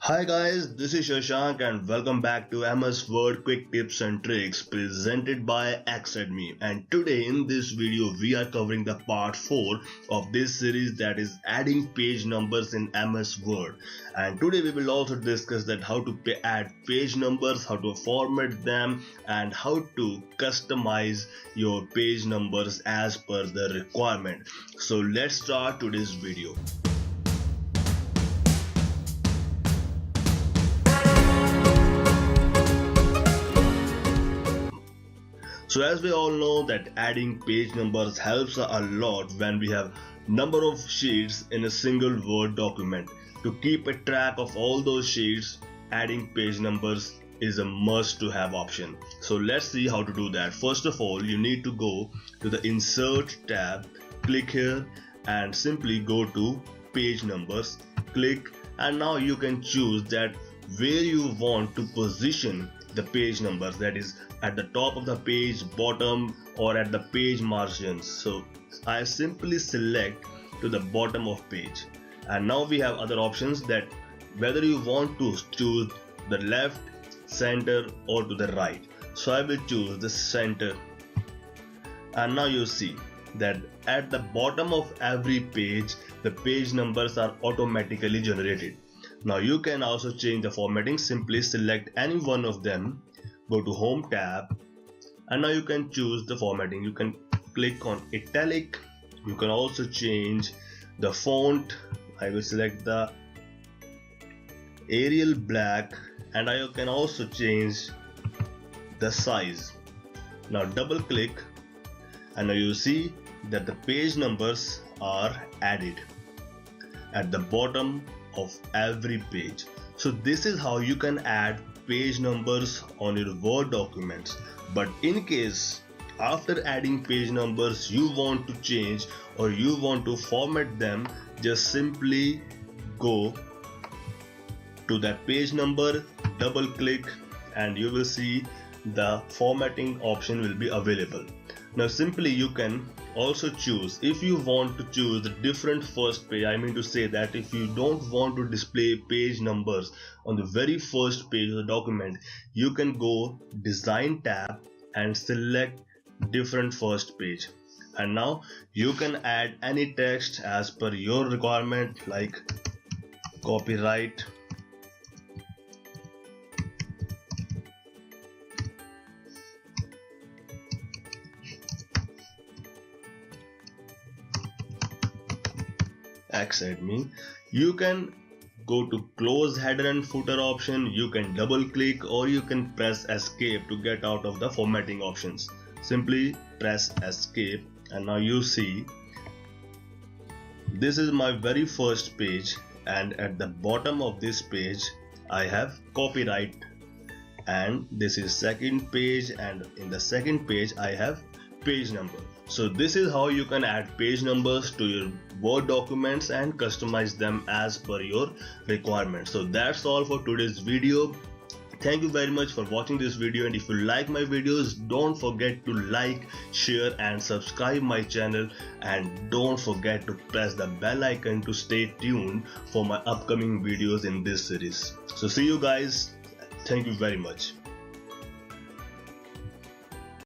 Hi guys, this is Shashank and welcome back to MS Word Quick Tips and Tricks presented by Academy. And today in this video we are covering the part 4 of this series, that is adding page numbers in MS Word. And today we will also discuss that how to add page numbers, how to format them, and how to customize your page numbers as per the requirement. So let's start today's video. So as we all know that adding page numbers helps a lot when we have number of sheets in a single Word document. To keep a track of all those sheets, adding page numbers is a must to have option. So let's see how to do that. First of all, you need to go to the Insert tab, click here and simply go to page numbers, click, and now you can choose that where you want to position the page numbers, that is at the top of the page, bottom, or at the page margins. So I simply select to the bottom of page, and now we have other options that whether you want to choose the left, center, or to the right. So I will choose the center, and now you see that at the bottom of every page the page numbers are automatically generated. Now you can also change the formatting. Simply select any one of them, go to Home tab, and now you can choose the formatting. You can click on italic. You can also change the font. I will select the Arial black, and I can also change the size. Now double click, and now you see that the page numbers are added at the bottom of every page. So this is how you can add page numbers on your Word documents. But in case after adding page numbers you want to change or you want to format them, just simply go to that page number, double click, and you will see the formatting option will be available. Now simply you can also choose, if you want to choose the different first page, I mean to say that if you don't want to display page numbers on the very first page of the document, you can go Design tab and select different first page, and now you can add any text as per your requirement, like copyright, Academy. You can go to close header and footer option, you can double click, or you can press escape to get out of the formatting options. Simply press escape, and now you see this is my very first page, and at the bottom of this page I have copyright, and this is second page, and in the second page I have page number. So this is how you can add page numbers to your Word documents and customize them as per your requirements. So that's all for today's video. Thank you very much for watching this video, and if you like my videos, don't forget to like, share and subscribe my channel, and don't forget to press the bell icon to stay tuned for my upcoming videos in this series. So see you guys. Thank you very much.